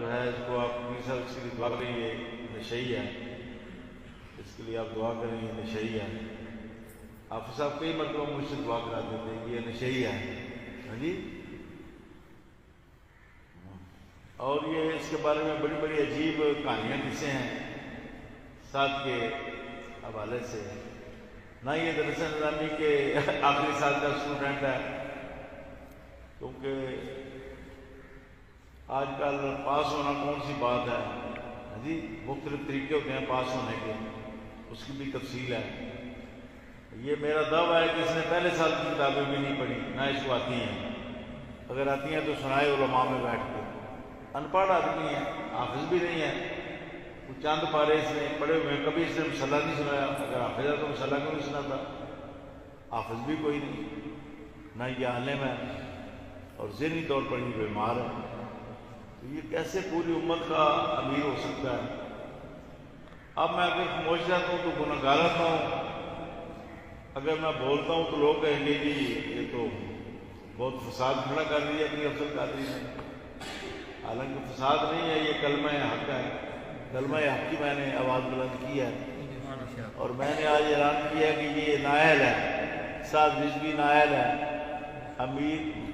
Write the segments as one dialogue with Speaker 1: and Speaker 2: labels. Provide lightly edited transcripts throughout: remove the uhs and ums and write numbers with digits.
Speaker 1: جو ہے اس کو آپ سر اس کے لیے دعا کریں، یہ نشئی ہے، اس کے لیے آپ دعا کریں، یہ نشئی ہے۔ حافظ صاحب کئی مرتبہ مجھ سے دعا کرا دیتے ہیں کہ یہ نشئی ہے، ہاں جی۔ اور یہ اس کے بارے میں بڑی بڑی عجیب کہانیاں قصے ہیں ساتھ کے حوالے سے۔ نہ یہ درس نظامی کے آخری سال کا اسٹوڈنٹ ہے، کیونکہ آج کل پاس ہونا کون سی بات ہے، ہاں جی، مختلف طریقے ہوتے ہیں پاس ہونے کے، اس کی بھی تفصیل ہے۔ یہ میرا دعویٰ ہے کہ اس نے پہلے سال کی کتابیں بھی نہیں پڑھی، نہ اس کو آتی ہیں، اگر آتی ہیں تو سنائے علماء میں بیٹھ کے۔ ان پڑھ آدمی ہے، حافظ بھی نہیں ہے، وہ چند پارے اس نے پڑھے ہوئے ہیں، کبھی اس نے مسئلہ نہیں سنایا، اگر حافظ ہے تو مسئلہ کیوں نہیں سناتا؟ حافظ بھی کوئی نہیں، نہ یہ عالم ہے، اور ذہنی طور پر یہ بیمار ہے، تو یہ کیسے پوری امت کا امیر ہو سکتا ہے؟ اب میں اگر خاموش رہتا ہوں تو گناہ گار ہوتا ہوں، اگر میں بولتا ہوں تو لوگ کہیں گے جی یہ تو بہت فساد کھڑا کر دیا اپنی افضل قادری نے، حالانکہ فساد نہیں ہے، یہ کلمہ حق ہے، کلمہ حق کی میں نے آواز بلند کی ہے، اور میں نے آج اعلان کیا کہ یہ نائل ہے، ساتھ رضوی نائل ہے،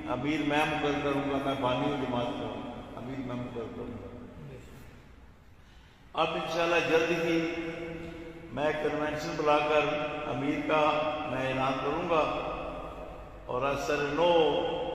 Speaker 1: امیر میں مقرر کروں گا، میں بانی ہوں جماعت کا، امیر میں مقرر کروں گا۔ اب انشاءاللہ جلد ہی میں کنونشن بلا کر امیر کا میں اعلان کروں گا، اور اثر 9